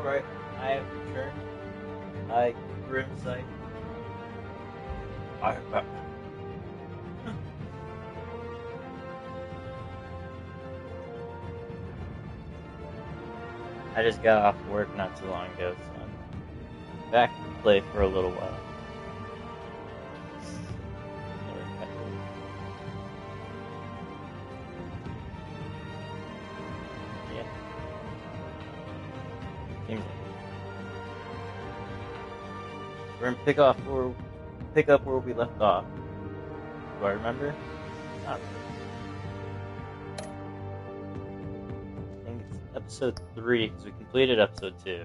Alright, I have returned. I GrimScythes. I am back. I just got off work not too long ago, so I'm back to play for a little while. Yeah. Seems like we're gonna pick up where we left off. Do I remember? Not really. I think it's episode 3 because we completed episode 2.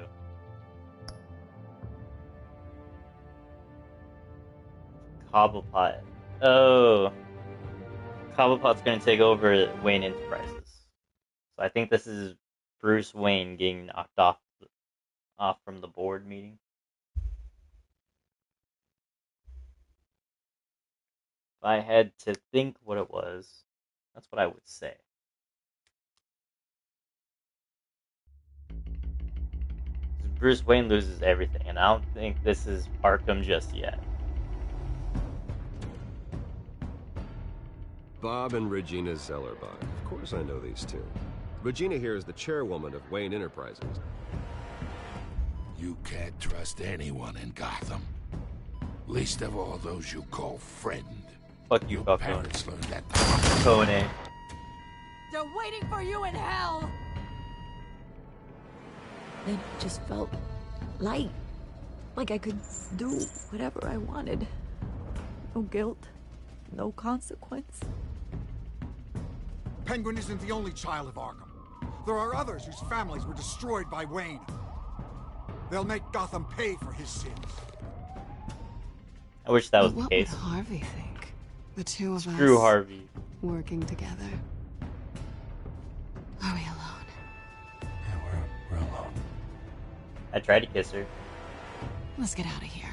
Cobblepot. Oh, Cobblepot's gonna take over Wayne Enterprises. So I think this is Bruce Wayne getting knocked off from the board meeting. If I had to think what it was, that's what I would say. Bruce Wayne loses everything, and I don't think this is Arkham just yet. Bob and Regina Zellerbach. Of course I know these two. Regina here is the chairwoman of Wayne Enterprises. You can't trust anyone in Gotham. Least of all those you call friend. Fuck you, Your Falcone. parents learned that. Falcone. They're waiting for you in hell! Then it just felt light. Like I could do whatever I wanted. No guilt, no consequence. Penguin isn't the only child of Arkham. There are others whose families were destroyed by Wayne. They'll make Gotham pay for his sins. I wish that was But the case. What would Harvey think? The two of Screw us Harvey. working together. Are we alone? Yeah, we're alone. I tried to kiss her. Let's get out of here.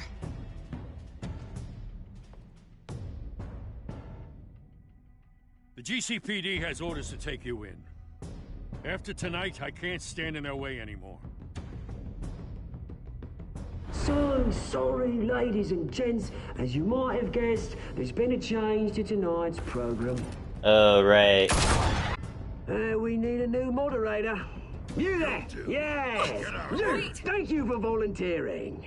The GCPD has orders to take you in. After tonight, I can't stand in their way anymore. So sorry, ladies and gents. As you might have guessed, there's been a change to tonight's program. Oh, right. We need a new moderator. You there? Yes! Luke, thank you for volunteering.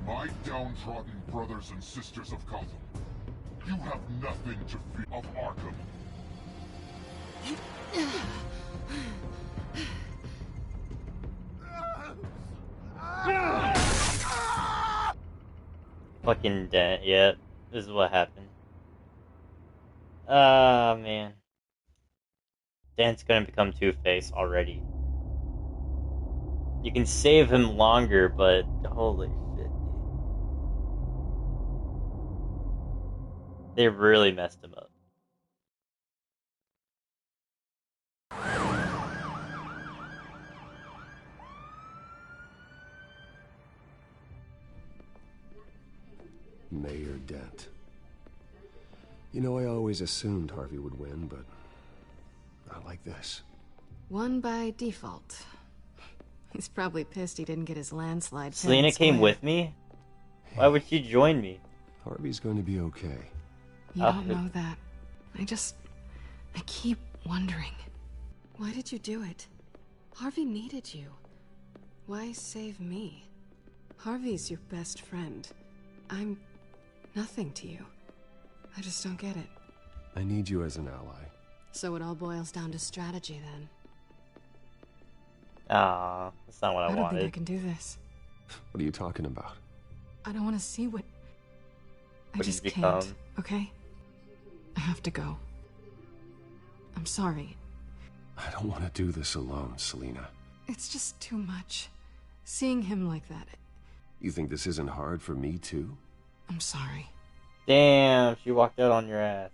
My downtrodden brothers and sisters of Gotham, you have nothing to fear of Arkham. Fucking Dent, yeah. This is what happened. Ah, man. Dent's gonna become Two-Face already. You can save him longer, but holy shit. They really messed him up. Mayor Dent. You know, I always assumed Harvey would win, but not like this. Won by default. He's probably pissed he didn't get his landslide. Selena came with me? Why would she join me? Harvey's going to be okay. You don't know that. I keep wondering. Why did you do it? Harvey needed you. Why save me? Harvey's your best friend. I'm nothing to you. I just don't get it. I need you as an ally. So it all boils down to strategy then. Ah, that's not what I don't wanted. think I can do this. What are you talking about? I don't want to see what... I What just you've can't, become. okay? I have to go. I'm sorry. I don't want to do this alone, Selena. It's just too much. Seeing him like that, You think this isn't hard for me, too? I'm sorry. Damn, she walked out on your ass.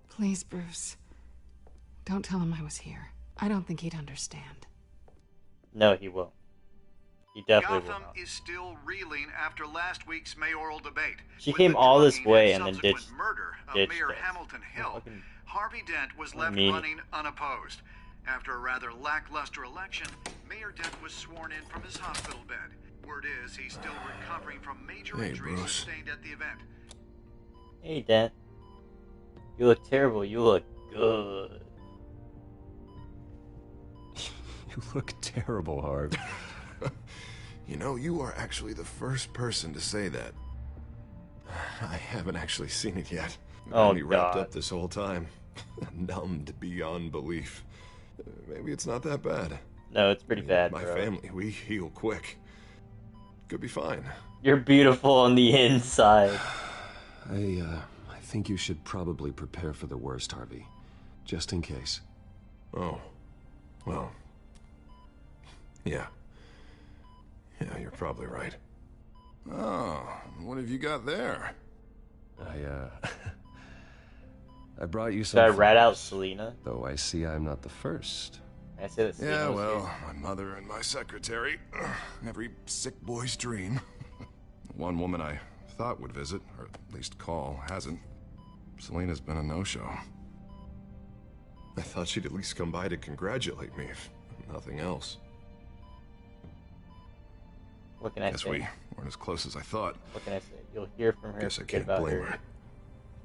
Please, Bruce. Don't tell him I was here. I don't think he'd understand. No, he won't. He definitely will Gotham not. is still reeling after last week's mayoral debate. She With came the all this drugging way and then subsequent ditched murder of ditched Mayor us. Hamilton Hill. Fucking Harvey Dent was left me. running unopposed. After a rather lackluster election, Mayor Dent was sworn in from his hospital bed. Word is he's still recovering from major injuries sustained at the event. Hey, Dent. You look terrible. You look good. You look terrible, Harv. You know, you are actually the first person to say that. I haven't actually seen it yet. Oh, I've been wrapped God. up this whole time. Numbed beyond belief. Maybe it's not that bad. No, it's pretty bad, My bro. family, we heal quick. Could be fine. You're beautiful on the inside. I think you should probably prepare for the worst, Harvey. Just in case. Oh. Well. Yeah. Yeah, you're probably right. Oh, what have you got there? I brought you some. Should I rat out flowers, Selena? Though I see I'm not the first. I say that Selena Yeah, was well, here. my mother and my secretary. Every sick boy's dream. One woman I thought would visit, or at least call, hasn't. Selena's been a no-show. I thought she'd at least come by to congratulate me, if nothing else. What can I Guess say? we weren't as close as I thought. What can I say? You'll hear from her. Guess I forget can't about blame her. her.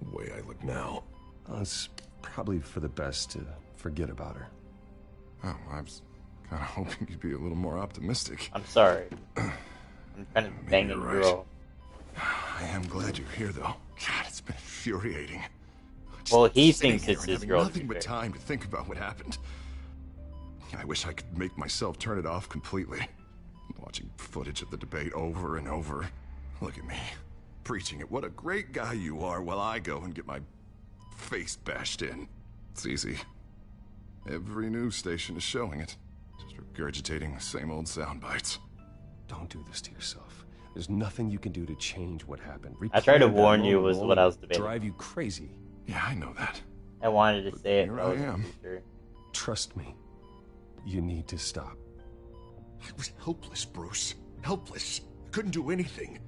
The way I look now. Well, it's probably for the best to forget about her. Oh, I was kind of hoping you'd be a little more optimistic. I'm sorry. I'm kind of Maybe banging you're you right. all. I am glad you're here, though. God, it's been infuriating. Well, he Sitting thinks here it's and his having girl, to nothing be but fair. time to think about what happened. I wish I could make myself turn it off completely. Watching footage of the debate over and over. Look at me, preaching it. What a great guy you are, while I go and get my face bashed in. It's easy. Every news station is showing it. Just regurgitating the same old sound bites. Don't do this to yourself. There's nothing you can do to change what happened. I tried to Replaying that warn you moment was will what I only was debating. drive you crazy. Yeah, I know that. I wanted to say it, here but I I wasn't am. too sure. Trust me. You need to stop. I was helpless, Bruce. Helpless. Couldn't do anything.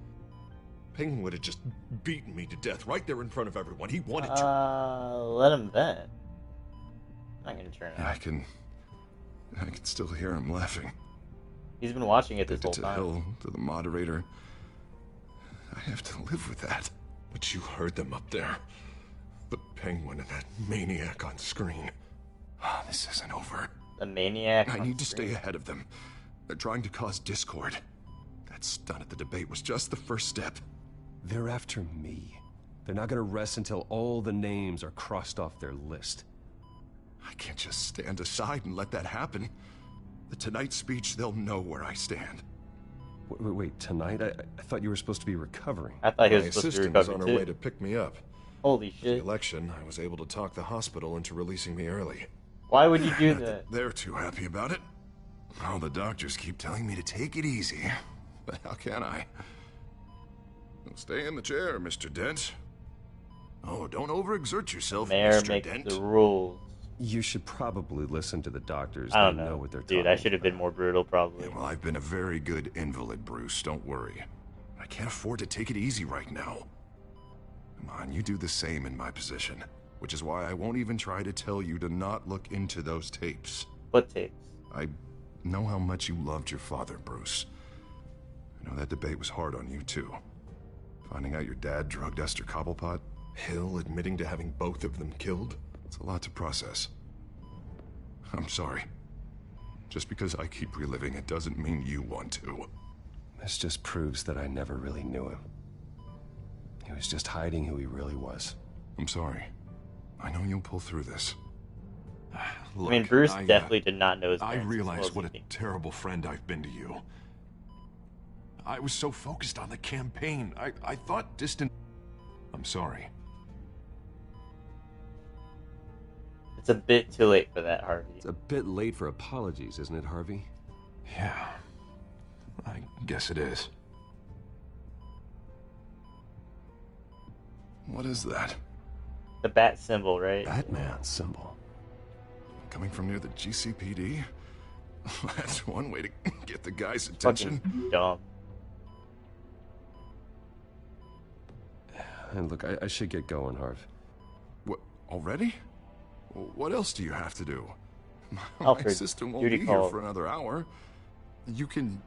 Penguin would have just beaten me to death right there in front of everyone. He wanted to. Let him vent. I'm not gonna turn it Yeah, off. I can still hear him laughing. He's been watching it this Addicted whole to time. Hill, to the moderator. I have to live with that. But you heard them up there. The Penguin and that maniac on screen. Ah, this isn't over. The maniac. I on need to stay screen. ahead of them. They're trying to cause discord. That stunt at the debate was just the first step. They're after me. They're not gonna rest until all the names are crossed off their list. I can't just stand aside and let that happen. The Tonight speech, they'll know where I stand. Wait, tonight? I thought you were supposed to be recovering. I thought he My was supposed to assistant be was on recovering her way too. to pick me up. Holy For the shit. election, I was able to talk the hospital into releasing me early. Why would you do Not that? They're too happy about it. All the doctors keep telling me to take it easy. But how can I? Stay in the chair, Mr. Dent. Oh, don't overexert yourself, Mayor Mr. makes Dent. the rules. You should probably listen to the doctors. I don't They know. what they're Dude, talking I should have been about. more brutal, probably. Yeah, well, I've been a very good invalid, Bruce. Don't worry. I can't afford to take it easy right now. Come on, you do the same in my position. Which is why I won't even try to tell you to not look into those tapes. What tapes? I know how much you loved your father, Bruce. I know that debate was hard on you, too. Finding out your dad drugged Esther Cobblepot, Hill admitting to having both of them killed. It's a lot to process. I'm sorry. Just because I keep reliving it doesn't mean you want to. This just proves that I never really knew him. He was just hiding who he really was. I'm sorry. I know you'll pull through this. I mean, Bruce definitely did not know his I parents as well realize as what he a thinks. terrible friend I've been to you. I was so focused on the campaign. I thought distant... I'm sorry. It's a bit too late for that, Harvey. It's a bit late for apologies, isn't it, Harvey? Yeah. I guess it is. What is that? The bat symbol, right? Batman symbol. Coming from near the GCPD? That's one way to get the guy's attention. Fucking dumb. And look, I should get going, Harv. What, already? What else do you have to do? My Alfred, sister won't duty be call. here for another hour. You can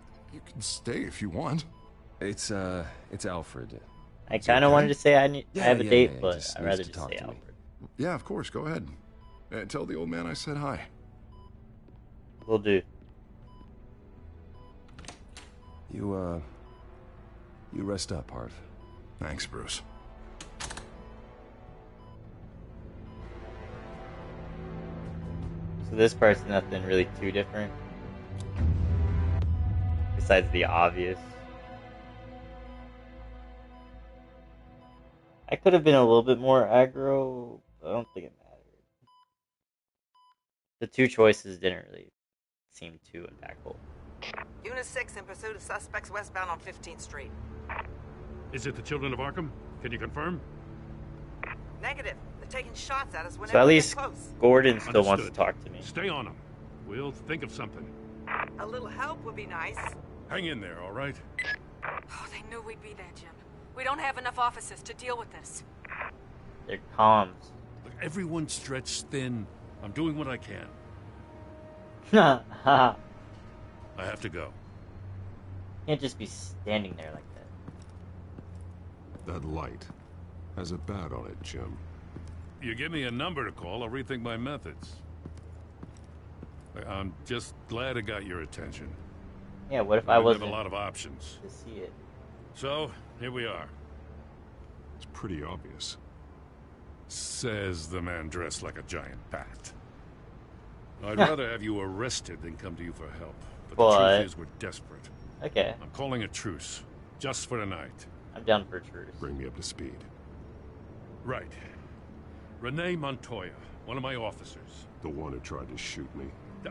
stay if you want. It's Alfred. I kind of wanted to say I have a date, but just I'd needs rather to just talk say to me. Alfred. Yeah, of course. Go ahead. Tell the old man I said hi. Will do. You rest up, Harv. Thanks, Bruce. So this part's nothing really too different. Besides the obvious. I could have been a little bit more aggro, but I don't think it mattered. The two choices didn't really seem too impactful. Unit 6 in pursuit of suspects westbound on 15th Street. Is it the Children of Arkham? Can you confirm? Negative. They're taking shots at us whenever So at we least get close. Gordon still Understood. wants to talk to me. Stay on them. We'll think of something. A little help would be nice. Hang in there, all right? Oh, they knew we'd be there, Jim. We don't have enough officers to deal with this. They're comms. Look, everyone's stretched thin. I'm doing what I can. Haha. I have to go. Can't just be standing there like that. That light has a bat on it, Jim. You give me a number to call, I'll rethink my methods. I'm just glad it got your attention. Yeah, what if We I didn't wasn't have a lot of options. to see it? So, here we are. It's pretty obvious. Says the man dressed like a giant bat. I'd rather have you arrested than come to you for help. But the truth is we're desperate. Okay. I'm calling a truce. Just for tonight. I'm down for a truce. Bring me up to speed. Right. Renee Montoya, one of my officers. The one who tried to shoot me.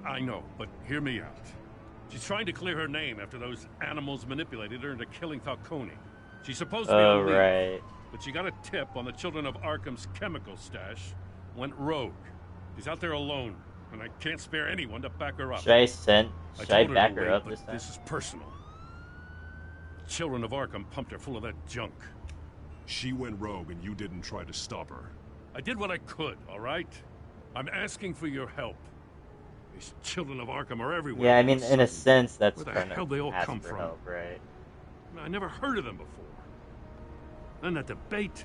I know, but hear me out. She's trying to clear her name after those animals manipulated her into killing Falcone. She's supposed to be on leave, right. but she got a tip on the Children of Arkham's chemical stash, went rogue. She's out there alone, and I can't spare anyone to back her up. Should I told back to her wait, up but this time? This is personal. The Children of Arkham pumped her full of that junk. She went rogue and you didn't try to stop her. I did what I could, all right? I'm asking for your help. These Children of Arkham are everywhere. Yeah, I mean, in a sense, that's Where the kind hell of they all ask come for from? help, right? I never heard of them before. Then that debate.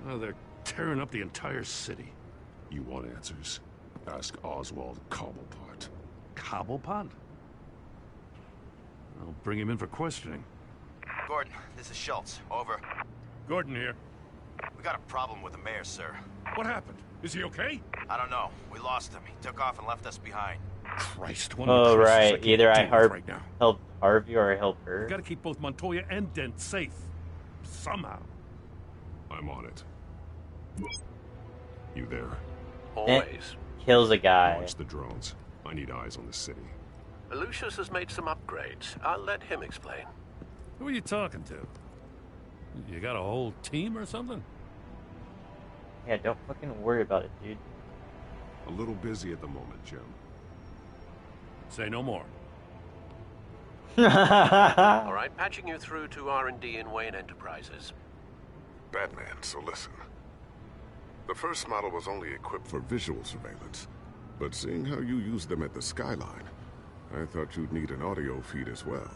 Oh, they're tearing up the entire city. You want answers? Ask Oswald Cobblepot. Cobblepot? I'll bring him in for questioning. Gordon, this is Schultz. Over. Gordon here. We got a problem with the mayor, sir. What happened? Is he okay? I don't know. We lost him. He took off and left us behind. Christ, one Oh, of the crises right. can't Either I deal with right now. help Harvey or I help her. We gotta keep both Montoya and Dent safe. Somehow. I'm on it. You there? Always. Kills a guy. Launch the drones. I need eyes on the city. Lucius has made some upgrades. I'll let him explain. Who are you talking to? You got a whole team or something? Yeah, don't fucking worry about it, dude. A little busy at the moment, Jim. Say no more. All right, patching you through to R&D in Wayne Enterprises. Batman, so listen. The first model was only equipped for visual surveillance, but seeing how you use them at the Skyline, I thought you'd need an audio feed as well.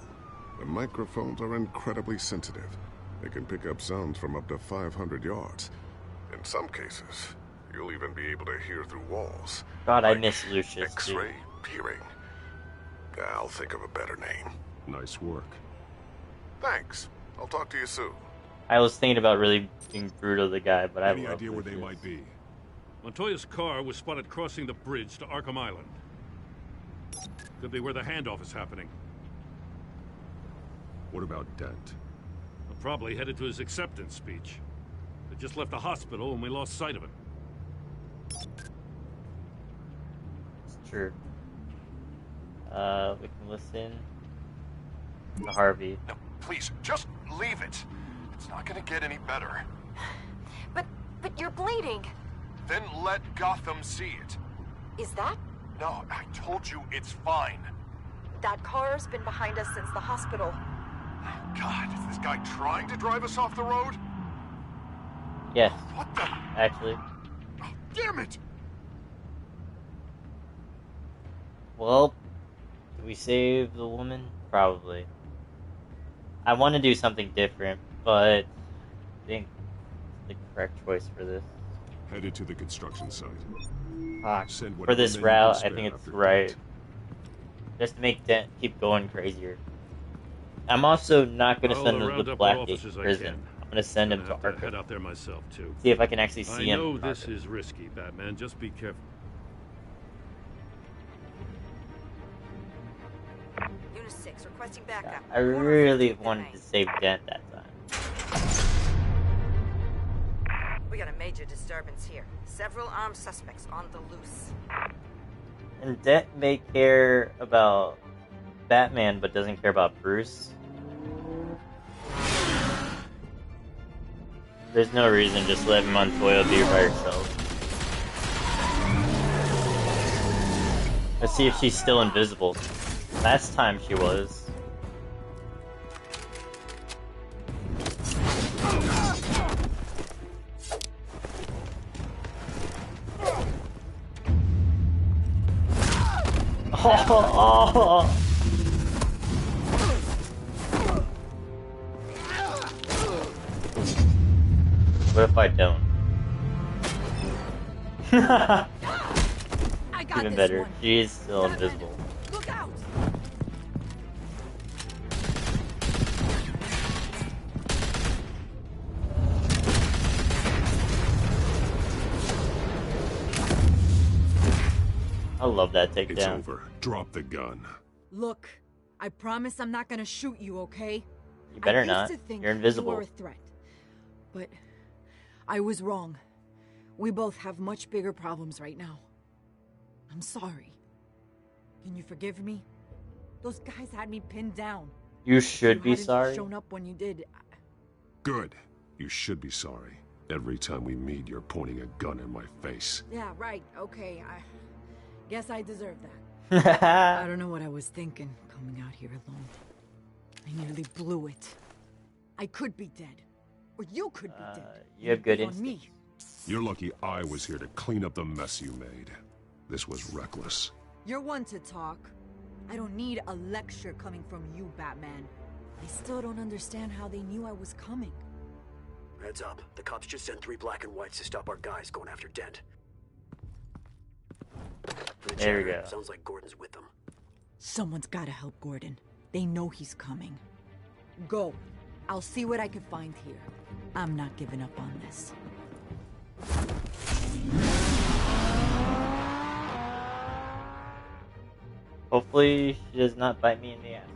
The microphones are incredibly sensitive. They can pick up sounds from up to 500 yards. In some cases, you'll even be able to hear through walls. God, I miss Lucius, dude. X-ray hearing. I'll think of a better name. Nice work. Thanks. I'll talk to you soon. I was thinking about really being brutal to the guy, but I Any love idea where they Lucius. might be? Montoya's car was spotted crossing the bridge to Arkham Island. Could be where the handoff is happening. What about Dent? Probably headed to his acceptance speech. They just left the hospital and we lost sight of him. It's true. We can listen to Harvey. No, please, just leave it. It's not gonna get any better. But you're bleeding. Then let Gotham see it. Is that? No, I told you it's fine. That car's been behind us since the hospital. God, is this guy trying to drive us off the road? Yes. What the? Actually. Oh, damn it! Well, do we save the woman? Probably. I want to do something different, but I think the correct choice for this. Headed to the construction site. For this route, I think it's right. Just to make Dent keep going crazier. I'm also not going to send him to the Blackgate prison. I'm going to send him to Arkham. Head out there myself too. See if I can actually see him. I know this is risky, Batman. Just be careful. Unit 6 requesting backup. I really wanted to save Dent that time. We got a major disturbance here. Several armed suspects on the loose. And Dent may care about Batman, but doesn't care about Bruce. There's no reason just let Montoya be by herself. Let's see if she's still invisible. Last time she was. Oh. What if I don't? Even better, she is still invisible. Look out! I love that takedown. It's over. Drop the gun. Look, I promise I'm not gonna shoot you, okay? You better I used not. to think You're invisible. You were a threat. But I was wrong. We both have much bigger problems right now. I'm sorry. Can you forgive me? Those guys had me pinned down. You should be hadn't sorry. Shown up when you did. Good. You should be sorry. Every time we meet, you're pointing a gun in my face. Yeah, right. Okay, I guess I deserve that. I don't know what I was thinking coming out here alone. I nearly blew it. I could be dead. Or you could be dead. You have good on instincts. me. You're lucky I was here to clean up the mess you made. This was reckless. You're one to talk. I don't need a lecture coming from you, Batman. I still don't understand how they knew I was coming. Heads up. The cops just sent 3 black and whites to stop our guys going after Dent. There we go. Sounds like Gordon's with them. Someone's gotta help Gordon. They know he's coming. Go. I'll see what I can find here. I'm not giving up on this. Hopefully she does not bite me in the ass.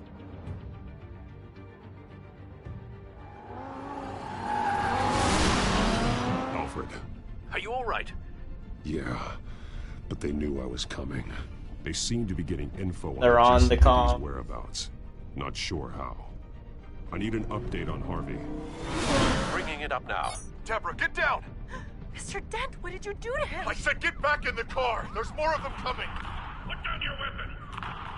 Alfred. Are you all right? Yeah, but they knew I was coming. They seem to be getting info They're on the comm. whereabouts. Not sure how. I need an update on Harvey. Bringing it up now. Deborah, get down! Mr. Dent, what did you do to him? I said get back in the car! There's more of them coming! Put down your weapon!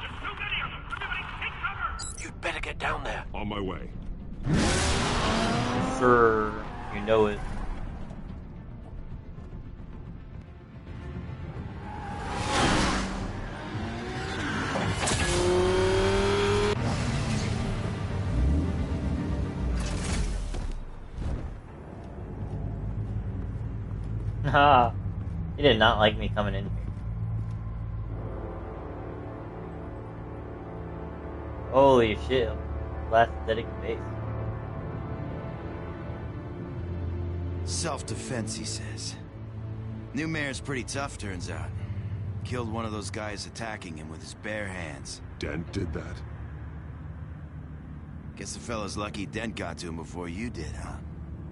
There's too many of them! Everybody take cover! You'd better get down there. On my way. Sure, you know it. Ha! He did not like me coming in here. Holy shit. Last dedicated base. Self-defense, he says. New mayor's pretty tough, turns out. Killed one of those guys attacking him with his bare hands. Dent did that? Guess the fella's lucky Dent got to him before you did, huh?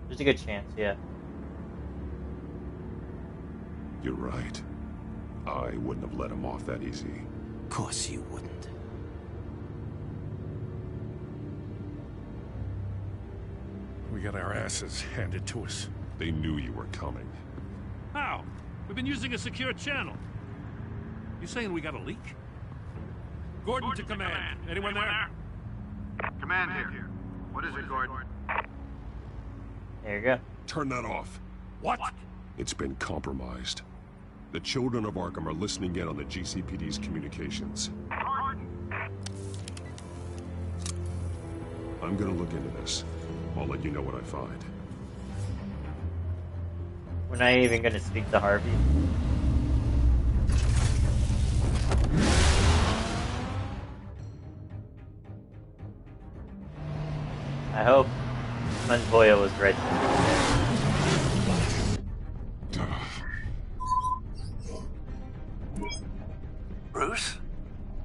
There's a good chance, yeah. You're right. I wouldn't have let him off that easy. Of course you wouldn't. We got our asses handed to us. They knew you were coming. How? We've been using a secure channel. You saying we got a leak? Gordon to command. Anyone there? Command here. What is it, Gordon? There you go. Turn that off. What? It's been compromised. The children of Arkham are listening in on the GCPD's communications. I'm gonna look into this. I'll let you know what I find. We're not even gonna speak to Harvey. I hope Montoya was right. Bruce?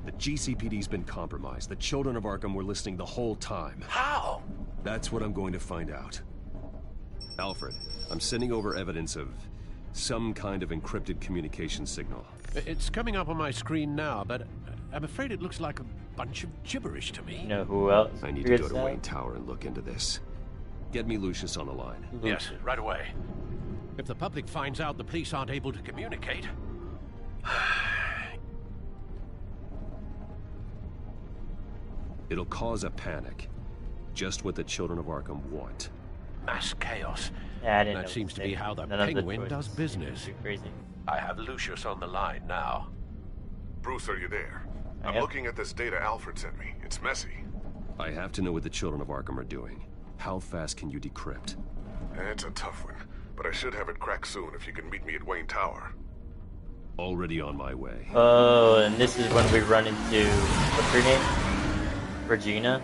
The GCPD's been compromised. The children of Arkham were listening the whole time. How? That's what I'm going to find out. Alfred, I'm sending over evidence of some kind of encrypted communication signal. It's coming up on my screen now, but I'm afraid it looks like a bunch of gibberish to me. You know who else? I need to go to Wayne Tower and look into this. Get me Lucius on the line. Yes, right away. If the public finds out the police aren't able to communicate... It'll cause a panic. Just what the children of Arkham want. Mass chaos. Yeah, I didn't that know seems to be how the None Penguin does business. Crazy. I have Lucius on the line now. Bruce, are you there? I'm looking at this data Alfred sent me. It's messy. I have to know what the children of Arkham are doing. How fast can you decrypt? It's a tough one, but I should have it cracked soon if you can meet me at Wayne Tower. Already on my way. Oh, and this is when we run into... what's her name? Regina?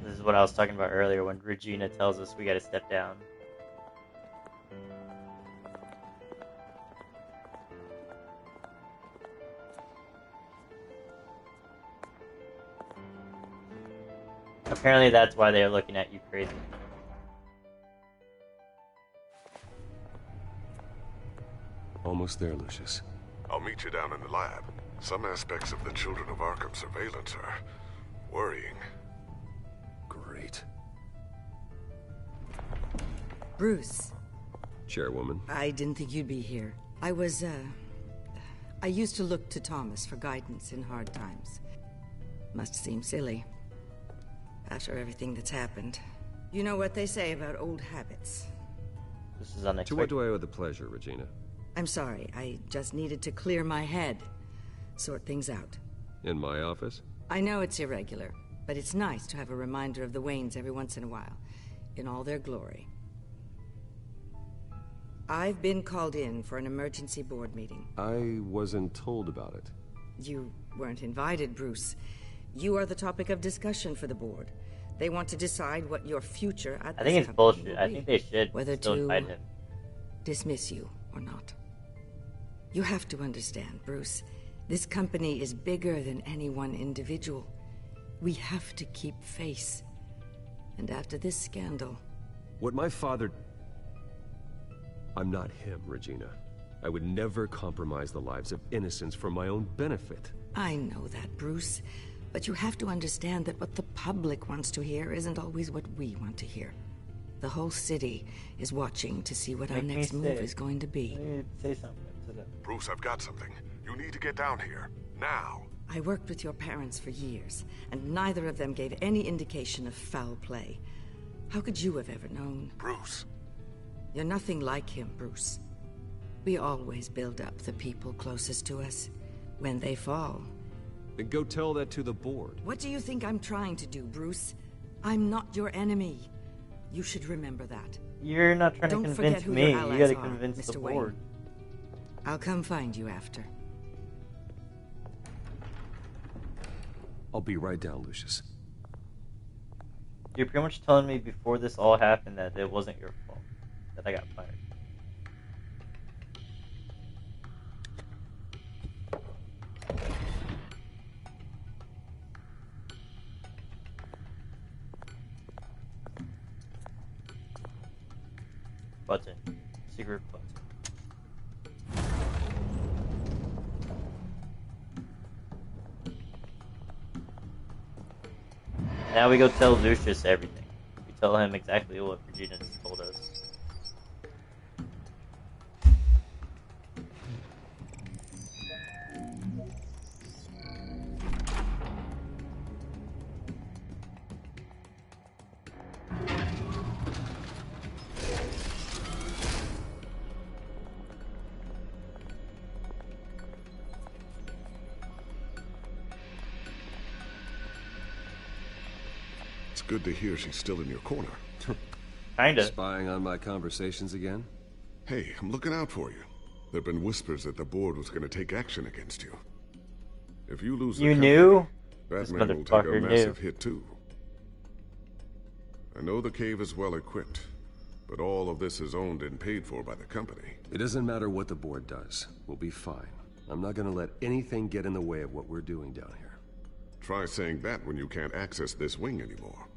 This is what I was talking about earlier when Regina tells us we gotta step down. Apparently that's why they're looking at you crazy. Almost there, Lucius. I'll meet you down in the lab. Some aspects of the Children of Arkham surveillance are worrying. Great. Bruce. Chairwoman. I didn't think you'd be here. I used to look to Thomas for guidance in hard times. Must seem silly. After everything that's happened. You know what they say about old habits. This is unexpected. To what do I owe the pleasure, Regina? I'm sorry, I just needed to clear my head. Sort things out. In my office? I know it's irregular, but it's nice to have a reminder of the Waynes every once in a while. In all their glory. I've been called in for an emergency board meeting. I wasn't told about it. You weren't invited, Bruce. You are the topic of discussion for the board. They want to decide what your future at I think it's bullshit. I think they should whether still to invite him. Dismiss you or not. You have to understand, Bruce. This company is bigger than any one individual. We have to keep face. And after this scandal... What my father... I'm not him, Regina. I would never compromise the lives of innocents for my own benefit. I know that, Bruce. But you have to understand that what the public wants to hear isn't always what we want to hear. The whole city is watching to see what our next move is going to be. Say something to them. Bruce, I've got something. You need to get down here. Now. I worked with your parents for years, and neither of them gave any indication of foul play. How could you have ever known? Bruce. You're nothing like him, Bruce. We always build up the people closest to us. When they fall... Then go tell that to the board. What do you think I'm trying to do, Bruce? I'm not your enemy. You should remember that. You're not trying Don't to forget convince who me. your You allies gotta are, convince Mr. the Wayne. board. I'll come find you after. I'll be right down, Lucius. You're pretty much telling me before this all happened that it wasn't your fault. That I got fired. Button. Secret button. Now we go tell Lucius everything. We tell him exactly what Regina just told us. good to hear she's still in your corner. Kinda. Spying on my conversations again? Hey, I'm looking out for you. There've been whispers that the board was going to take action against you. If you lose the company, knew? Batman will take a massive hit too. I know the cave is well equipped, but all of this is owned and paid for by the company. It doesn't matter what the board does. We'll be fine. I'm not gonna let anything get in the way of what we're doing down here. Try saying that when you can't access this wing anymore.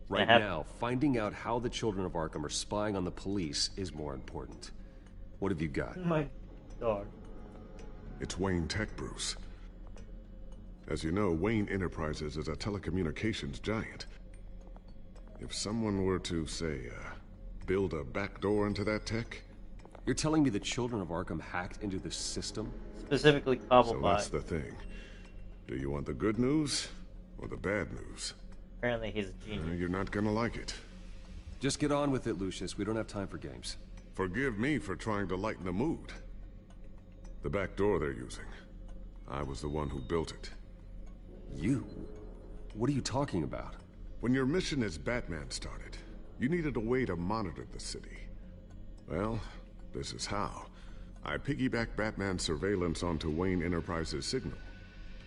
Right now, finding out how the children of Arkham are spying on the police is more important. What have you got? My dog. It's Wayne Tech, Bruce. As you know, Wayne Enterprises is a telecommunications giant. If someone were to, say, build a backdoor into that tech... You're telling me the children of Arkham hacked into this system? Specifically Cobblepot. So that's the thing. Do you want the good news or the bad news? Apparently he's a genius. You're not gonna like it. Just get on with it, Lucius. We don't have time for games. Forgive me for trying to lighten the mood. The back door they're using. I was the one who built it. You? What are you talking about? When your mission as Batman started, you needed a way to monitor the city. Well, this is how. I piggybacked Batman's surveillance onto Wayne Enterprises' signal.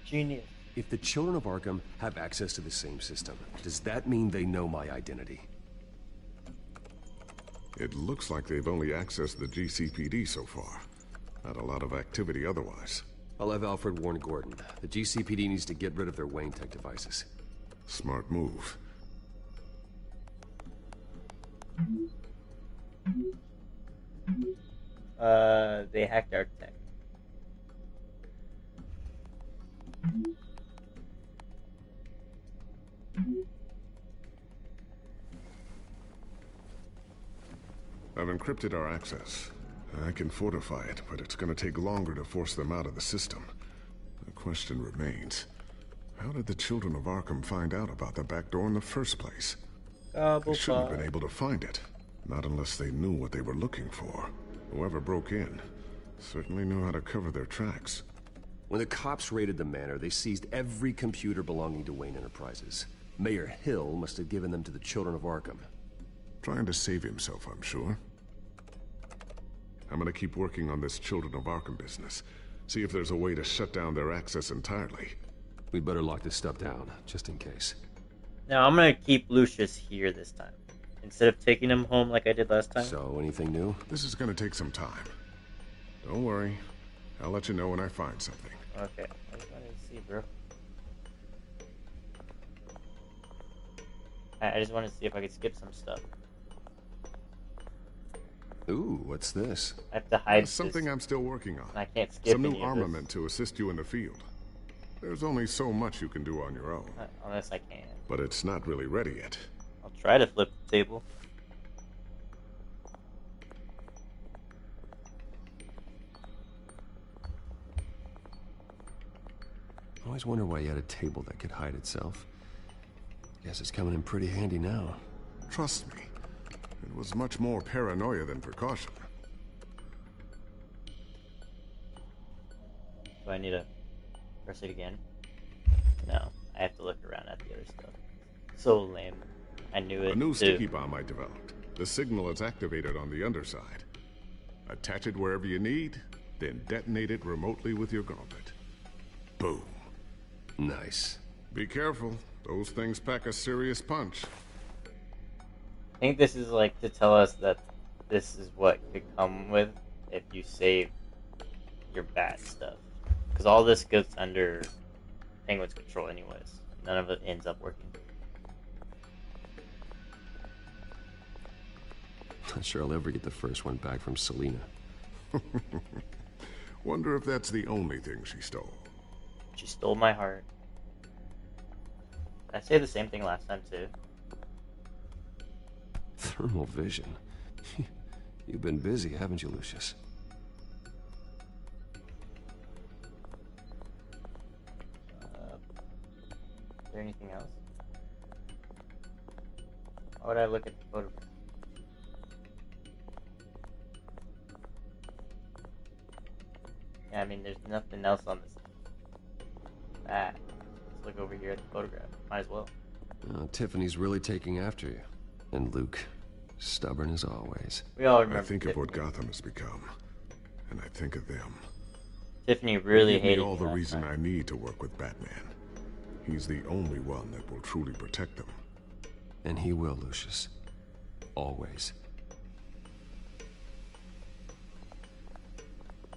Genius. If the children of Arkham have access to the same system, does that mean they know my identity? It looks like they've only accessed the GCPD so far. Not a lot of activity otherwise. I'll have Alfred warn Gordon. The GCPD needs to get rid of their Wayne Tech devices. Smart move. They hacked our tech. I've encrypted our access. I can fortify it, but it's gonna take longer to force them out of the system. The question remains, how did the children of Arkham find out about the back door in the first place? They shouldn't have been able to find it. Not unless they knew what they were looking for. Whoever broke in certainly knew how to cover their tracks. When the cops raided the manor, they seized every computer belonging to Wayne Enterprises. Mayor Hill must have given them to the children of Arkham. Trying to save himself, I'm sure. I'm gonna keep working on this Children of Arkham business. See if there's a way to shut down their access entirely. We'd better lock this stuff down, just in case. Now I'm gonna keep Lucius here this time, instead of taking him home like I did last time. So, anything new? This is gonna take some time. Don't worry. I'll let you know when I find something. Okay, I just wanted to see, bro. I just wanted to see if I could skip some stuff. Ooh, what's this? I have to hide something I'm still working on. I can't skip some new any of armament to assist you in the field. There's only so much you can do on your own. Unless I can. But it's not really ready yet. I'll try to flip the table. I always wonder why you had a table that could hide itself. Guess it's coming in pretty handy now. Trust me, it was much more paranoia than precaution. Do I need to press it again? No, I have to look around at the other stuff. So lame. I knew it. A new too. sticky bomb I developed. The signal is activated on the underside. Attach it wherever you need, then detonate it remotely with your gauntlet. Boom. Nice. Be careful. Those things pack a serious punch. I think this is like to tell us that this is what could come with if you save your bad stuff. Because all this goes under Penguin's control anyways. None of it ends up working. Not sure I'll ever get the first one back from Selina. Wonder if that's the only thing she stole. She stole my heart. Did I say the same thing last time too? Thermal vision. You've been busy, haven't you, Lucius? Is there anything else? Why would I look at the photograph? Yeah, I mean, there's nothing else on this. Let's look over here at the photograph. Might as well. Tiffany's really taking after you. And Luke, stubborn as always. We all remember I think Tiffany. of what Gotham has become, and I think of them. Tiffany really They give hated me all the that reason time. I need to work with Batman. He's the only one that will truly protect them. And he will, Lucius. Always.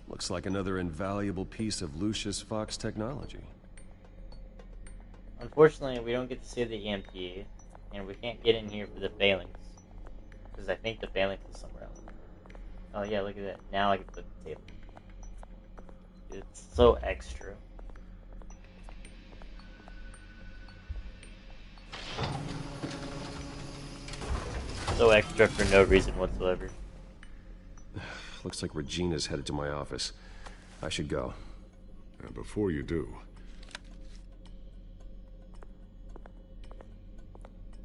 Looks like another invaluable piece of Lucius Fox technology. Unfortunately, we don't get to see the EMP, and we can't get in here for the phalanx. Because I think the phalanx is somewhere else. Oh yeah, look at that. Now I can flip the table. It's so extra. So extra for no reason whatsoever. Looks like Regina's headed to my office. I should go. And before you do...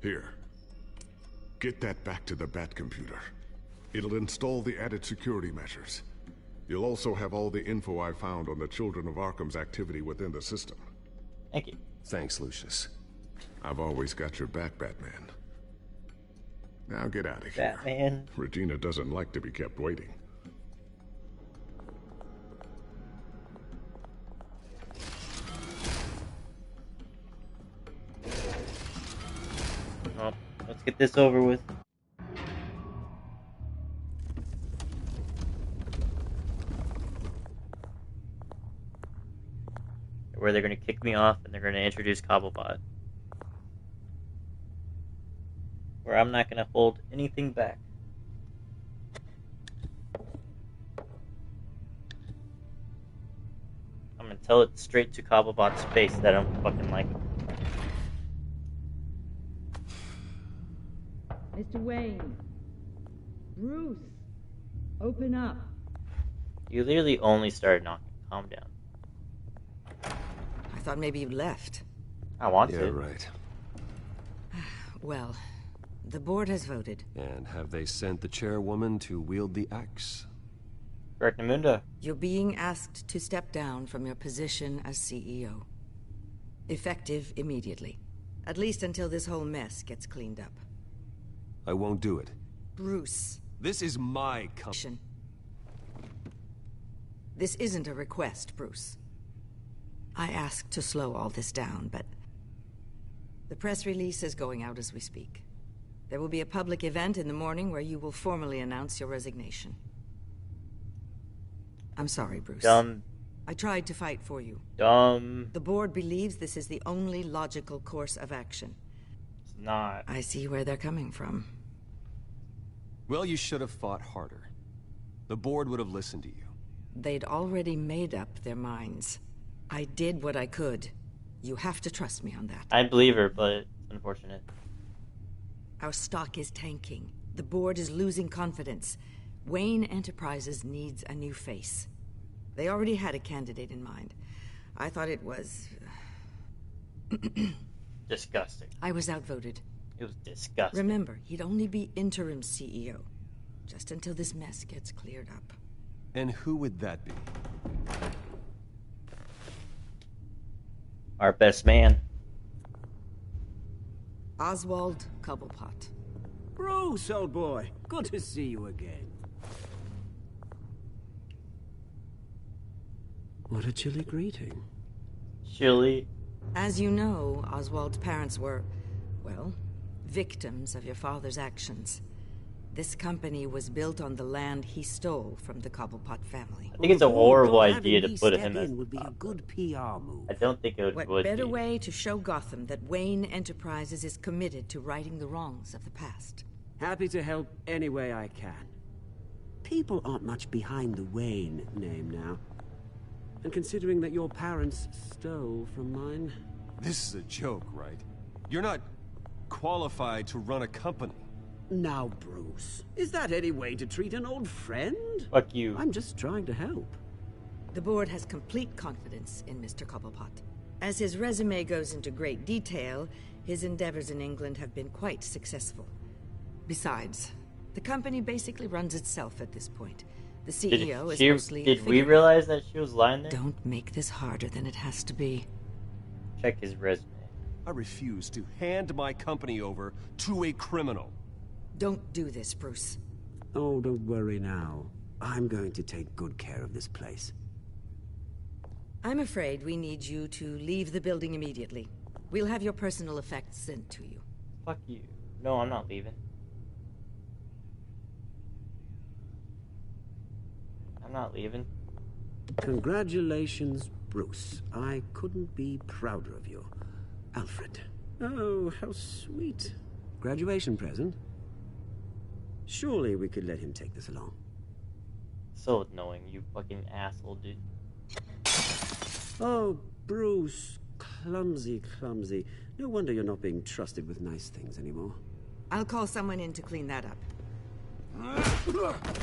Here. Get that back to the Bat computer. It'll install the added security measures. You'll also have all the info I found on the Children of Arkham's activity within the system. Thank you. Thanks, Lucius. I've always got your back, Batman. Now get out of here. Batman. Regina doesn't like to be kept waiting. Well, let's get this over with. Where they're going to kick me off and they're going to introduce Cobblepot. Where I'm not going to hold anything back. I'm going to tell it straight to Cobblepot's face that I don't fucking like him. Mr. Wayne. Bruce. Open up. You literally only started knocking. Calm down. I thought maybe you left. I want to. to. Yeah, right. Well, the board has voted. And have they sent the chairwoman to wield the axe? Rectamunda. You're being asked to step down from your position as CEO. Effective immediately. At least until this whole mess gets cleaned up. I won't do it. Bruce. This is my company. This isn't a request, Bruce. I asked to slow all this down, but the press release is going out as we speak. There will be a public event in the morning where you will formally announce your resignation. I'm sorry, Bruce. Dumb. I tried to fight for you. Dumb. The board believes this is the only logical course of action. It's not. I see where they're coming from. Well, you should have fought harder. The board would have listened to you. They'd already made up their minds. I did what I could. You have to trust me on that. I believe her, but it's unfortunate. Our stock is tanking. The board is losing confidence. Wayne Enterprises needs a new face. They already had a candidate in mind. I thought it was... disgusting. I was outvoted. It was disgusting. Remember, he'd only be interim CEO. Just until this mess gets cleared up. And who would that be? Our best man. Oswald Cobblepot. Bruce, old boy. Good to see you again. What a chilly greeting. Chilly. As you know, Oswald's parents were, well, victims of your father's actions. This company was built on the land he stole from the Cobblepot family. I think it's a horrible idea to put him as would be a good PR move. I don't think it What would better be. way to show Gotham that Wayne Enterprises is committed to righting the wrongs of the past? Happy to help any way I can. People aren't much behind the Wayne name now. And considering that your parents stole from mine... This is a joke, right? You're not qualified to run a company. Now, Bruce, is that any way to treat an old friend? Fuck you. I'm just trying to help. The board has complete confidence in Mr. Cobblepot. As his resume goes into great detail, his endeavors in England have been quite successful. Besides, the company basically runs itself at this point. The CEO is mostly Did we realize that she was lying there? Don't make this harder than it has to be. Check his resume. I refuse to hand my company over to a criminal. Don't do this, Bruce. Oh, don't worry now. I'm going to take good care of this place. I'm afraid we need you to leave the building immediately. We'll have your personal effects sent to you. Fuck you. No, I'm not leaving. I'm not leaving. Congratulations, Bruce. I couldn't be prouder of you. Alfred. Oh, how sweet. Graduation present? Surely we could let him take this along. So annoying, you fucking asshole, dude. Oh, Bruce. Clumsy, clumsy. No wonder you're not being trusted with nice things anymore. I'll call someone in to clean that up.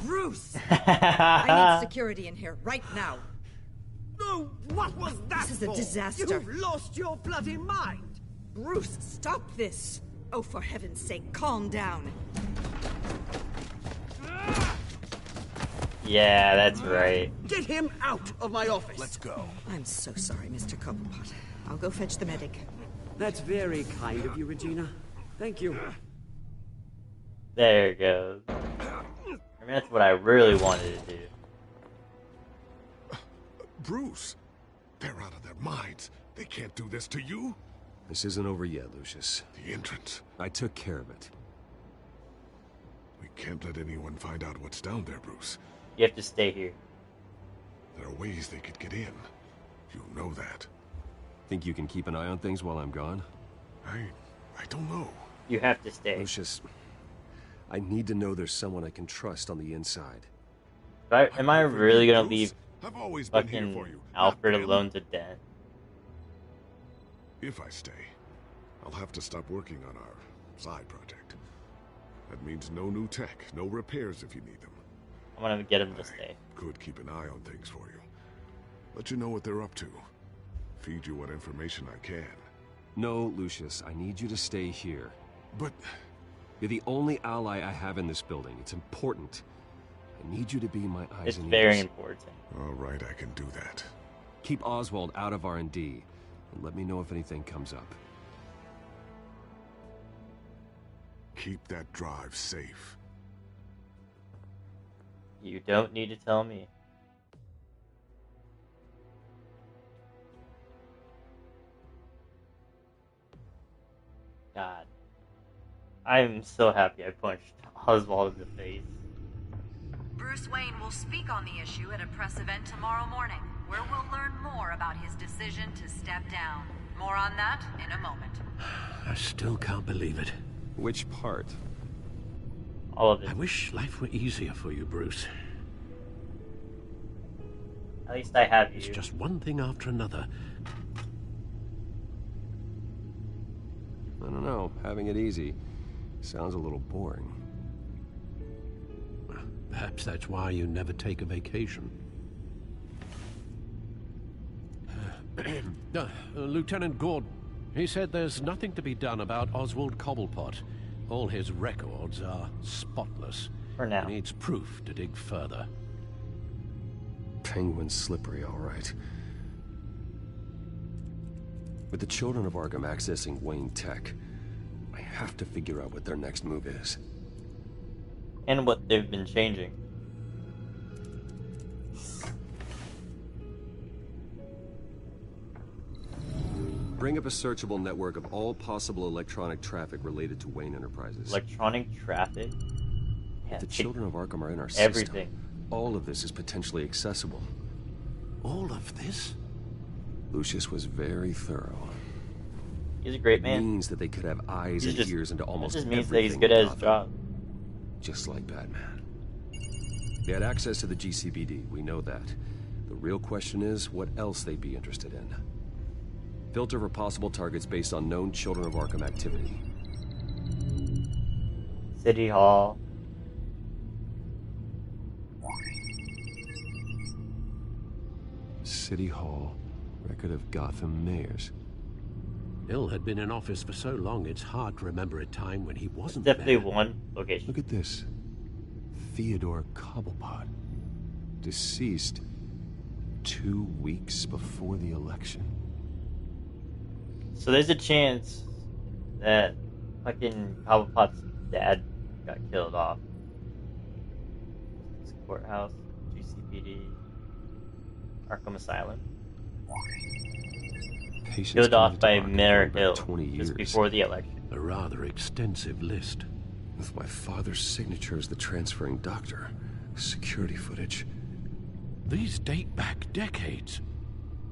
Bruce! I need security in here, right now. No, what was that This is a for? disaster. You've lost your bloody mind! Bruce, stop this! Oh, for heaven's sake, calm down. Yeah, that's right. Get him out of my office! Let's go. I'm so sorry, Mr. Cobblepot. I'll go fetch the medic. That's very kind of you, Regina. Thank you. There it goes. I mean, that's what I really wanted to do. Bruce, they're out of their minds. They can't do this to you. This isn't over yet, Lucius. The entrance. I took care of it. We can't let anyone find out what's down there, Bruce. You have to stay here. There are ways they could get in. You know that. Think you can keep an eye on things while I'm gone? I don't know. You have to stay. Lucius, I need to know there's someone I can trust on the inside. Am I really gonna leave I've always been here fucking for you. Alfred Not them. alone to death? If I stay, I'll have to stop working on our side project. That means no new tech, no repairs if you need them. I'm gonna get him to stay. Could keep an eye on things for you. Let you know what they're up to. Feed you what information I can. No, Lucius, I need you to stay here. But... You're the only ally I have in this building. It's important. I need you to be my eyes It's and very ears. important. All right, I can do that. Keep Oswald out of R&D, and let me know if anything comes up. Keep that drive safe. You don't need to tell me. God. I'm so happy I punched Oswald in the face. Bruce Wayne will speak on the issue at a press event tomorrow morning, where we'll learn more about his decision to step down. More on that in a moment. I still can't believe it. Which part? All of it. I wish life were easier for you, Bruce. At least I have you. It's just one thing after another. I don't know. Having it easy sounds a little boring. Perhaps that's why you never take a vacation. Lieutenant Gordon, he said there's nothing to be done about Oswald Cobblepot. All his records are spotless. For now. He needs proof to dig further. Penguin's slippery, all right. With the children of Arkham accessing Wayne Tech, I have to figure out what their next move is. And what they've been changing. Bring up a searchable network of all possible electronic traffic related to Wayne Enterprises. Electronic traffic? Yeah, The children of Arkham are in our everything. system. All of this is potentially accessible. All of this? Lucius was very thorough. He's a great It man. means that they could have eyes He's and just- ears into almost That just means that he's everything good in at his Gotham. job. Just like Batman. They had access to the GCPD, we know that. The real question is, what else they'd be interested in. Filter for possible targets based on known Children of Arkham activity. City Hall. City Hall, record of Gotham mayors. Bill had been in office for so long, it's hard to remember a time when he wasn't Definitely there. one location. Look at this. Theodore Cobblepot. Deceased 2 weeks before the election. So there's a chance that fucking Cobblepot's dad got killed off. This courthouse, GCPD, Arkham Asylum. Patients Killed off committed to by Arkham Mayor going back Hill 20 years. just before the election. A rather extensive list. With my father's signature as the transferring doctor. Security footage. These date back decades.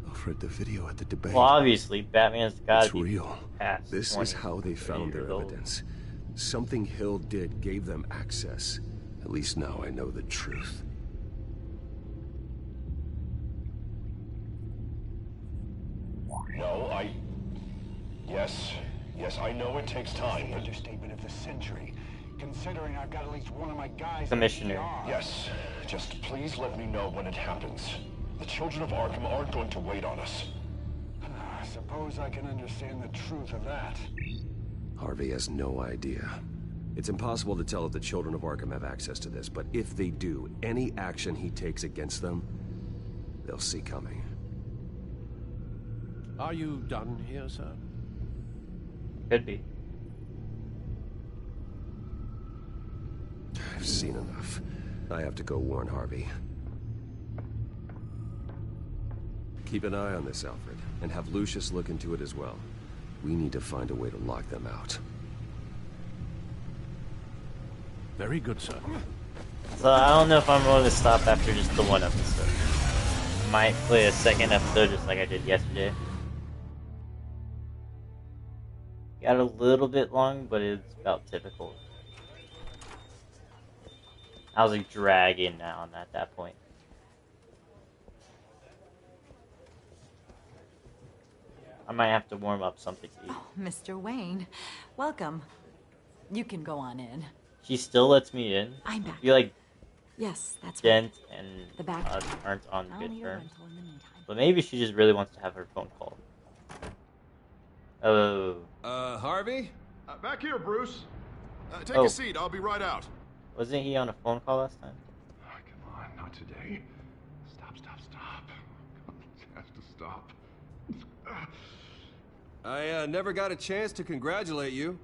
Alfred, the video at the debate. Well, obviously, Batman's got It's to be real. past This 20, is how they found their 30 years old. evidence. Something Hill did gave them access. At least now I know the truth. No, Yes, I know it takes time. Understatement of the century. Considering I've got at least one of my guys. Commissioner. Yes, just please let me know when it happens. The children of Arkham aren't going to wait on us. I suppose I can understand the truth of that. Harvey has no idea. It's impossible to tell if the children of Arkham have access to this, but if they do, any action he takes against them, they'll see coming. Are you done here, sir? Could be. I've seen enough. I have to go warn Harvey. Keep an eye on this, Alfred, and have Lucius look into it as well. We need to find a way to lock them out. Very good, sir. So I don't know if I'm willing to stop after just the one episode. Might play a second episode just like I did yesterday. Got a little bit long, but it's about typical. I was like dragging on at that point. I might have to warm up something to eat. Oh, Mr. Wayne, welcome. You can go on in. She still lets me in. I'm back. I feel like yes, that's Dent right. and The back aren't on I'll good need a terms. rental in the meantime. But maybe she just really wants to have her phone call. Oh. Harvey? Back here, Bruce. Take Oh. a seat. I'll be right out. Wasn't he on a phone call last time? Oh, come on, not today. Stop. It has to stop. I never got a chance to congratulate you.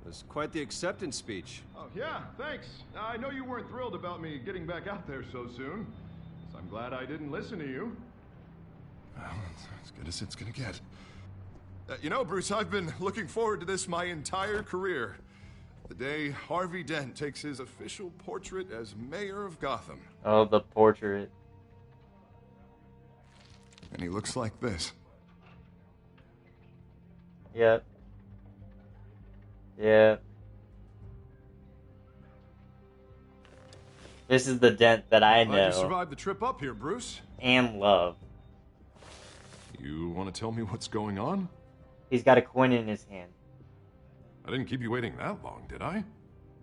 It was quite the acceptance speech. Oh, yeah, thanks. I know you weren't thrilled about me getting back out there so soon. So I'm glad I didn't listen to you. Well, it's as good as it's gonna get. You know, Bruce, I've been looking forward to this my entire career. The day Harvey Dent takes his official portrait as mayor of Gotham. Oh, the portrait. And he looks like this. Yep. Yep. This is the Dent that I Glad you know survived the trip up here, Bruce. and love. You want to tell me what's going on? He's got a coin in his hand. I didn't keep you waiting that long, did I?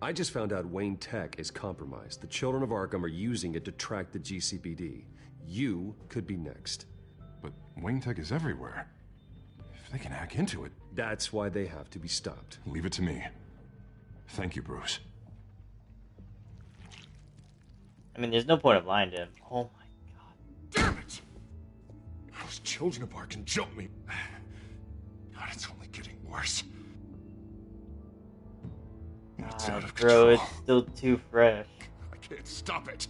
I just found out Wayne Tech is compromised. The children of Arkham are using it to track the GCPD. You could be next. But Wayne Tech is everywhere. If they can hack into it... That's why they have to be stopped. Leave it to me. Thank you, Bruce. I mean, there's no point of lying to him. Oh my Damn it! Those children of Arkham jumped me. God, it's only getting worse. It's out of control. bro, it's still too fresh. I can't stop it.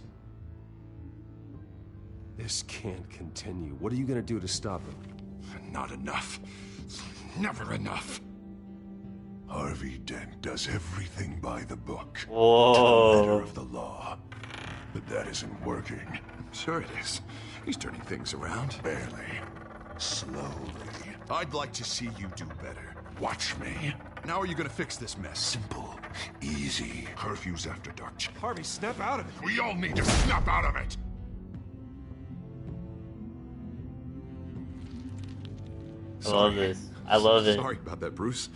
This can't continue. What are you gonna do to stop him? Not enough. Never enough. Harvey Dent does everything by the book. Whoa. To the letter of the law. But that isn't working. Sure it is. He's turning things around. Barely. Slowly. I'd like to see you do better. Watch me. Now are you gonna fix this mess? Simple. Easy. Curfews after dark. Harvey, snap out of it. We all need to snap out of it! I love this. I love it. Sorry about that, Bruce.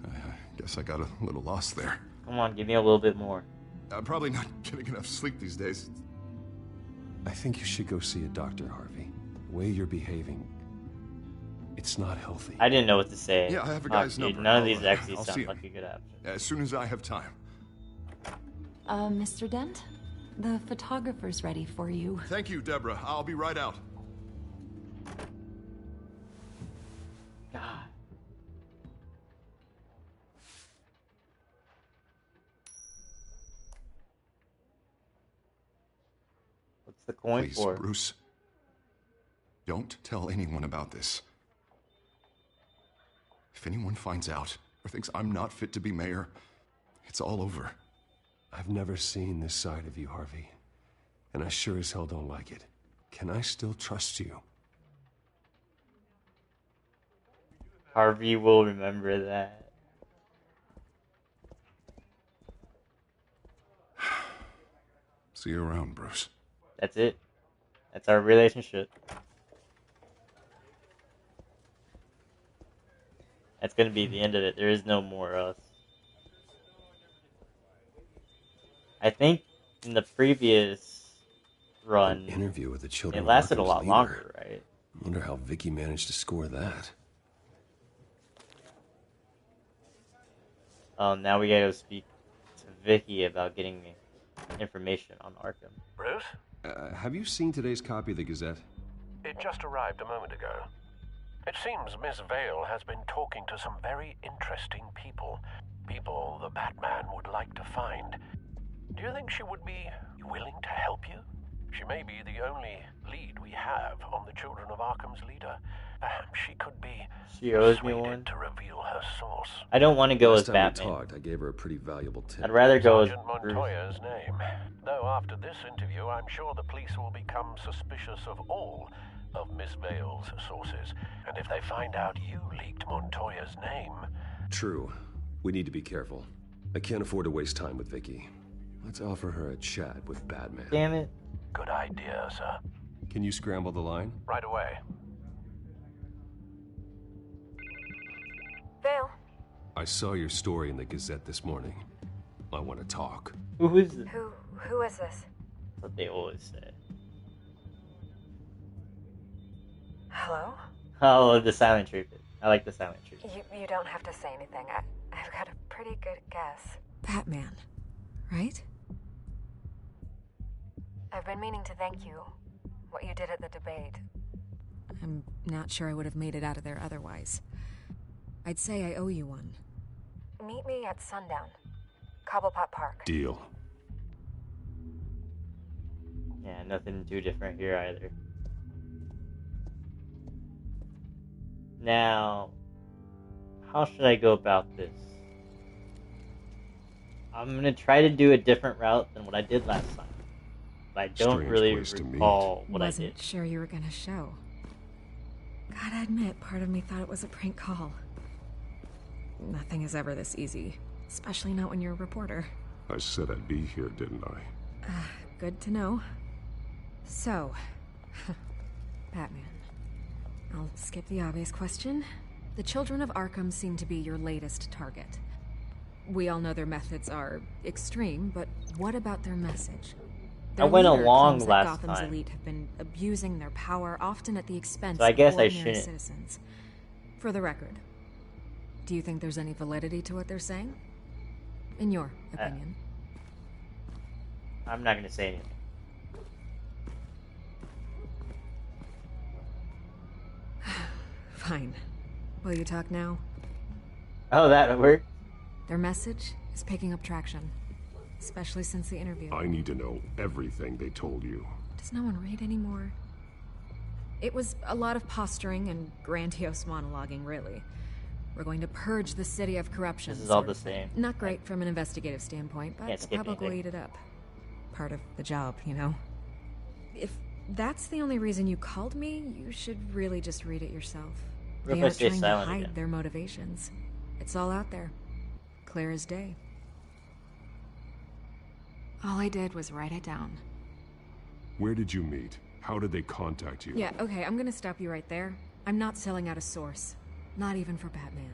I guess I got a little lost there. Come on, give me a little bit more. I'm probably not getting enough sleep these days. I think you should go see a doctor, Harvey. The way you're behaving, it's not healthy. I didn't know what to say. Yeah, I have a Fuck, guy's dude, number. none of these I'll actually see sound him. like a good option. As soon as I have time. Mr. Dent, the photographer's ready for you. Thank you, Deborah. I'll be right out. the coin Please, for? Bruce. Don't tell anyone about this. If anyone finds out or thinks I'm not fit to be mayor, it's all over. I've never seen this side of you, Harvey. And I sure as hell don't like it. Can I still trust you? Harvey will remember that. See you around, Bruce. That's it. That's our relationship. That's gonna be the end of it. There is no more us. I think in the previous run, An interview with the children. It lasted a Arkham's lot leader. longer, right? I wonder how Vicky managed to score that. Now we gotta speak to Vicky about getting information on Arkham. Bruce? Have you seen today's copy of the Gazette? It just arrived a moment ago. It seems Miss Vale has been talking to some very interesting people. People the Batman would like to find. Do you think she would be willing to help you? She may be the only lead we have on the Children of Arkham's leader. Perhaps she could be She owes me persuaded one. to reveal her source. I don't want to go as Last time we Batman. talked, I gave her a pretty valuable tip. I'd rather go as Sergeant Bruce. Montoya's name. Though after this interview, I'm sure the police will become suspicious of all of Miss Vale's sources. And if they find out you leaked Montoya's name... True. We need to be careful. I can't afford to waste time with Vicky. Let's offer her a chat with Batman. Damn it. Good idea, sir. Can you scramble the line? Right away. Vale. I saw your story in the Gazette this morning. I want to talk. Who is it? Who is this? That's what they always say. Hello? Oh, the silent treatment. I like the silent treatment. You don't have to say anything. I've got a pretty good guess. Batman, right? I've been meaning to thank you. What you did at the debate. I'm not sure I would have made it out of there otherwise. I'd say I owe you one. Meet me at sundown. Cobblepot Park. Deal. Yeah, nothing too different here either. Now, how should I go about this? I'm gonna try to do a different route than what I did last time. But I don't Strange really place to meet. recall what I Wasn't did. sure you were gonna show. Gotta admit, part of me thought it was a prank call. Nothing is ever this easy, especially not when you're a reporter. I said I'd be here, didn't I? Good to know. So, Batman. I'll skip the obvious question. The Children of Arkham seem to be your latest target. We all know their methods are extreme, but what about their message? Their I went leader along claims that last Gotham's time. elite have been abusing their power, often at the expense So I guess of I ordinary shouldn't. citizens. For the record, do you think there's any validity to what they're saying? In your opinion. I'm not gonna say anything. Fine. Will you talk now? Oh, that worked? Their message is picking up traction, especially since the interview. I need to know everything they told you. Does no one read anymore? It was a lot of posturing and grandiose monologuing, really. We're going to purge the city of corruption. This is all sort the of thing. same. Not great from an investigative standpoint, but Can't the skip public will anything. eat it up. Part of the job, you know? If that's the only reason you called me, you should really just read it yourself. What if They I aren't stay trying to silent hide again? their motivations. It's all out there. Clear as day. All I did was write it down. Where did you meet? How did they contact you? Yeah, okay, I'm gonna stop you right there. I'm not selling out a source. Not even for Batman.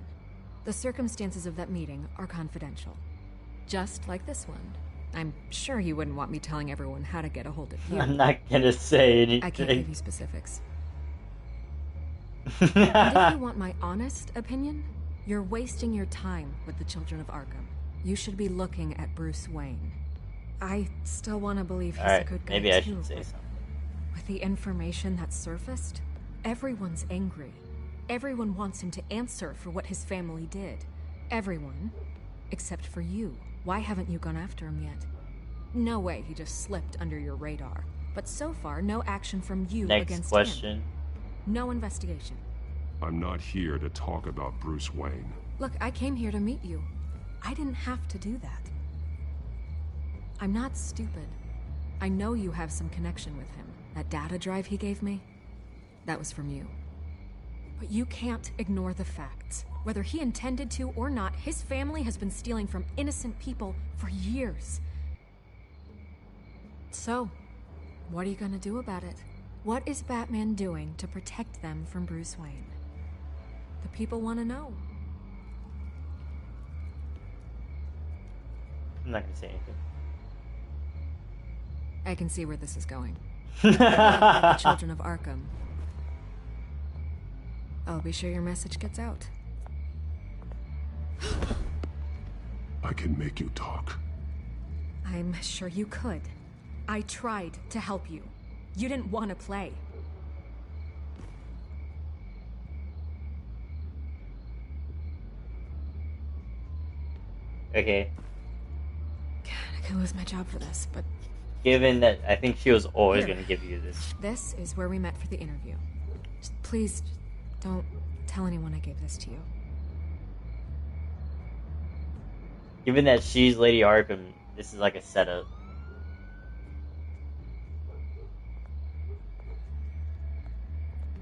The circumstances of that meeting are confidential. Just like this one. I'm sure you wouldn't want me telling everyone how to get a hold of you. I'm not gonna say anything. I can't give you specifics. And if you want my honest opinion, you're wasting your time with the Children of Arkham. You should be looking at Bruce Wayne. I still want to believe he's a Alright, good guy maybe I too, should say but something. with the information that surfaced, everyone's angry. Everyone wants him to answer for what his family did. Everyone, except for you. Why haven't you gone after him yet? No way he just slipped under your radar. But so far, no action from you Next against question. him. No investigation. I'm not here to talk about Bruce Wayne. Look, I came here to meet you. I didn't have to do that. I'm not stupid. I know you have some connection with him. That data drive he gave me, that was from you. But you can't ignore the facts. Whether he intended to or not, his family has been stealing from innocent people for years. So, what are you gonna do about it? What is Batman doing to protect them from Bruce Wayne? The people want to know. I'm not gonna say anything. I can see where this is going. The children of Arkham. I'll be sure your message gets out. I can make you talk. I'm sure you could. I tried to help you. You didn't want to play. Okay. God, I could lose my job for this, but... Given that I think she was always Here. going to give you this. This is where we met for the interview. Just please, don't tell anyone I gave this to you. Given that she's Lady Arkham, this is like a setup.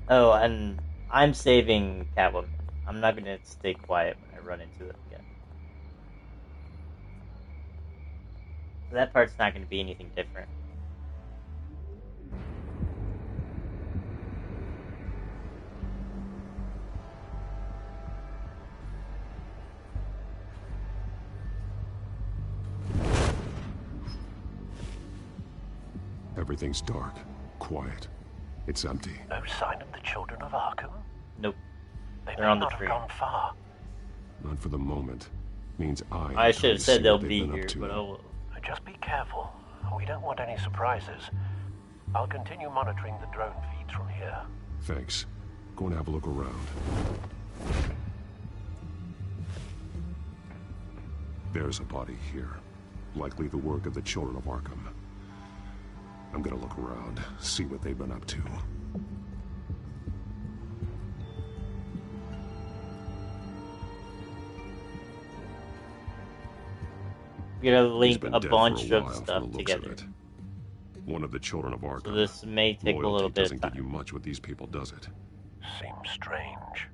Oh, and I'm saving Catwoman. I'm not gonna stay quiet when I run into them again. So that part's not gonna be anything different. Everything's dark, quiet. It's empty. No sign of the children of Arkham? Nope. They They're may on the not have tree. gone far. Not for the moment. Means I should have said they'll be here, but oh well. Just be careful. We don't want any surprises. I'll continue monitoring the drone feeds from here. Thanks. Go and have a look around. There's a body here. Likely the work of the children of Arkham. I'm gonna look around, see what they've been up to. We're gonna link He's been a dead bunch for a of while, from stuff the looks together. of it. One of the children of Arkham. So this may take a little bit of doesn't time. get you much with these people, does it? Seems strange.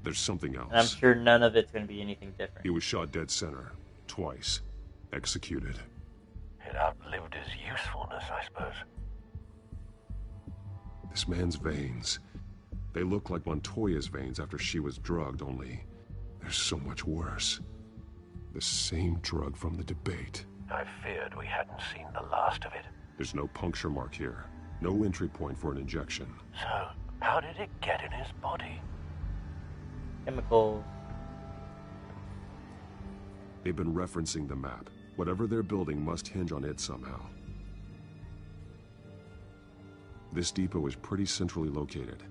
There's something else. And I'm sure none of it's gonna be anything different. He was shot dead center, twice. Executed. It outlived his usefulness, I suppose. This man's veins. They look like Montoya's veins after she was drugged, only they're so much worse. The same drug from the debate. I feared we hadn't seen the last of it. There's no puncture mark here. No entry point for an injection. So, how did it get in his body? Chemicals. They've been referencing the map. Whatever they're building must hinge on it somehow. This depot is pretty centrally located.